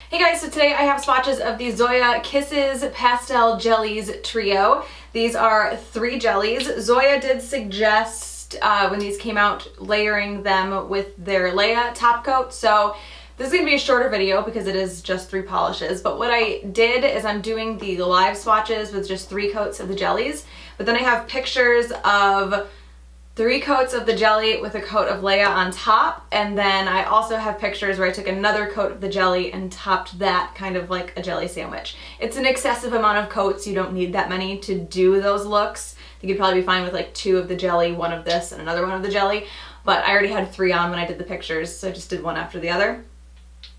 Hey guys, so today I have swatches of the Zoya Kisses Pastel Jellies Trio. These are 3 jellies. Zoya did suggest when these came out layering them with their Leia top coat, so this is going to be a shorter video because it is just 3 polishes. But what I did is I'm doing the live swatches with just 3 coats of the jellies, but then I have pictures of 3 coats of the jelly with a coat of Leia on top, and then I also have pictures where I took another coat of the jelly and topped that kind of like a jelly sandwich. It's an excessive amount of coats. You don't need that many to do those looks. You could probably be fine with like 2 of the jelly, 1 of this, and another 1 of the jelly, but I already had 3 on when I did the pictures, so I just did one after the other.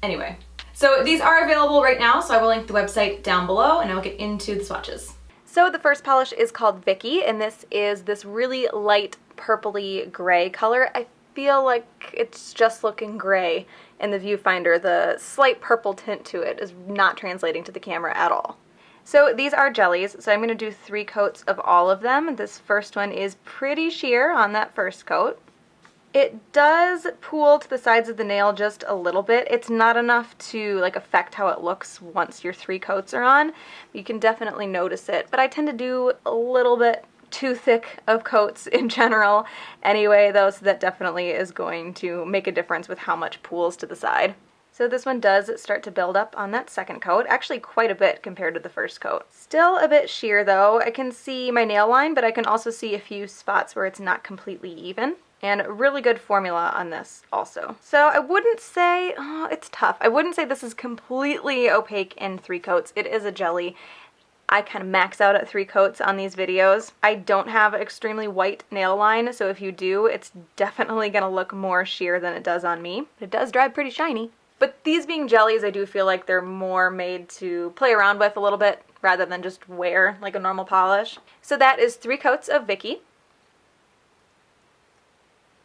Anyway, so these are available right now, so I will link the website down below, and I'll get into the swatches. So the first polish is called Vicky, and this is this really light purpley gray color. I feel like it's just looking gray in the viewfinder. The slight purple tint to it is not translating to the camera at all. So these are jellies, so I'm going to do 3 coats of all of them. This first one is pretty sheer on that first coat. It does pool to the sides of the nail just a little bit. It's not enough to like affect how it looks once your 3 coats are on. You can definitely notice it, but I tend to do a little bit too thick of coats in general anyway, though, so that definitely is going to make a difference with how much pools to the side. So this one does start to build up on that second coat, actually quite a bit compared to the first coat. Still a bit sheer though. I can see my nail line, but I can also see a few spots where it's not completely even. And really good formula on this also. So I wouldn't say, it's tough. I wouldn't say this is completely opaque in 3 coats. It is a jelly. I kind of max out at 3 coats on these videos. I don't have an extremely white nail line, so if you do, it's definitely going to look more sheer than it does on me. It does dry pretty shiny. But these being jellies, I do feel like they're more made to play around with a little bit rather than just wear like a normal polish. So that is 3 coats of Vicky.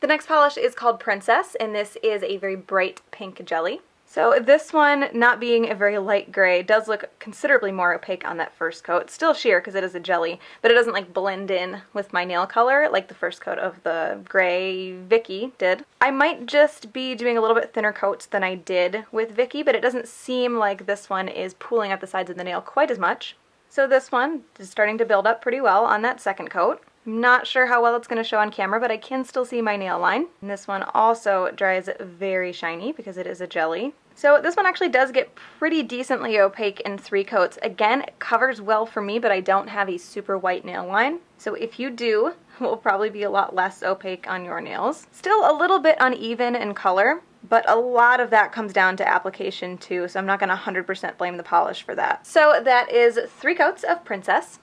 The next polish is called Princess, and this is a very bright pink jelly. So this one, not being a very light gray, does look considerably more opaque on that first coat. Still sheer because it is a jelly, but it doesn't like blend in with my nail color like the first coat of the gray Vicky did. I might just be doing a little bit thinner coats than I did with Vicky, but it doesn't seem like this one is pooling up the sides of the nail quite as much. So this one is starting to build up pretty well on that second coat. I'm not sure how well it's going to show on camera, but I can still see my nail line. And this one also dries very shiny because it is a jelly. So this one actually does get pretty decently opaque in 3 coats. Again, it covers well for me, but I don't have a super white nail line. So if you do, it will probably be a lot less opaque on your nails. Still a little bit uneven in color, but a lot of that comes down to application too, so I'm not going to 100% blame the polish for that. So that is 3 coats of Princess.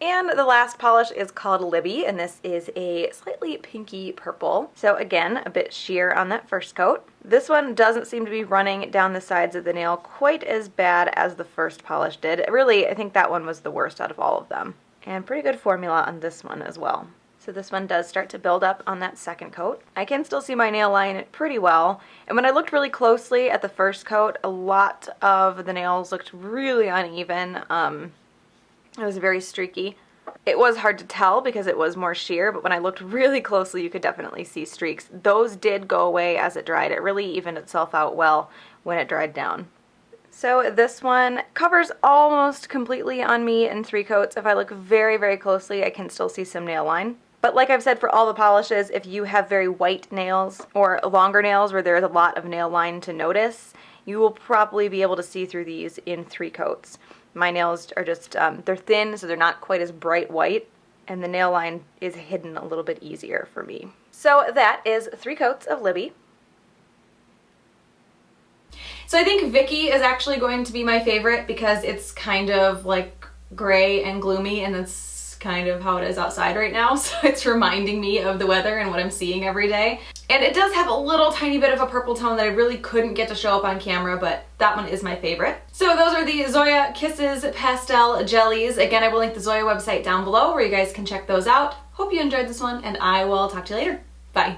And the last polish is called Libby, and this is a slightly pinky purple. So again, a bit sheer on that first coat. This one doesn't seem to be running down the sides of the nail quite as bad as the first polish did. Really, I think that one was the worst out of all of them. And pretty good formula on this one as well. So this one does start to build up on that second coat. I can still see my nail line pretty well. And when I looked really closely at the first coat, a lot of the nails looked really uneven. It was very streaky. It was hard to tell because it was more sheer, but when I looked really closely, you could definitely see streaks. Those did go away as it dried. It really evened itself out well when it dried down. So this one covers almost completely on me in 3 coats. If I look very, very closely, I can still see some nail line. But like I've said for all the polishes, if you have very white nails or longer nails where there's a lot of nail line to notice, you will probably be able to see through these in 3 coats. My nails are just, they're thin, so they're not quite as bright white, and the nail line is hidden a little bit easier for me. So that is 3 coats of Libby. So I think Vicky is actually going to be my favorite because it's kind of like gray and gloomy, and that's kind of how it is outside right now, so it's reminding me of the weather and what I'm seeing every day. And it does have a little tiny bit of a purple tone that I really couldn't get to show up on camera, but that one is my favorite. So those are the Zoya Kisses Pastel Jellies. Again, I will link the Zoya website down below where you guys can check those out. Hope you enjoyed this one, and I will talk to you later. Bye.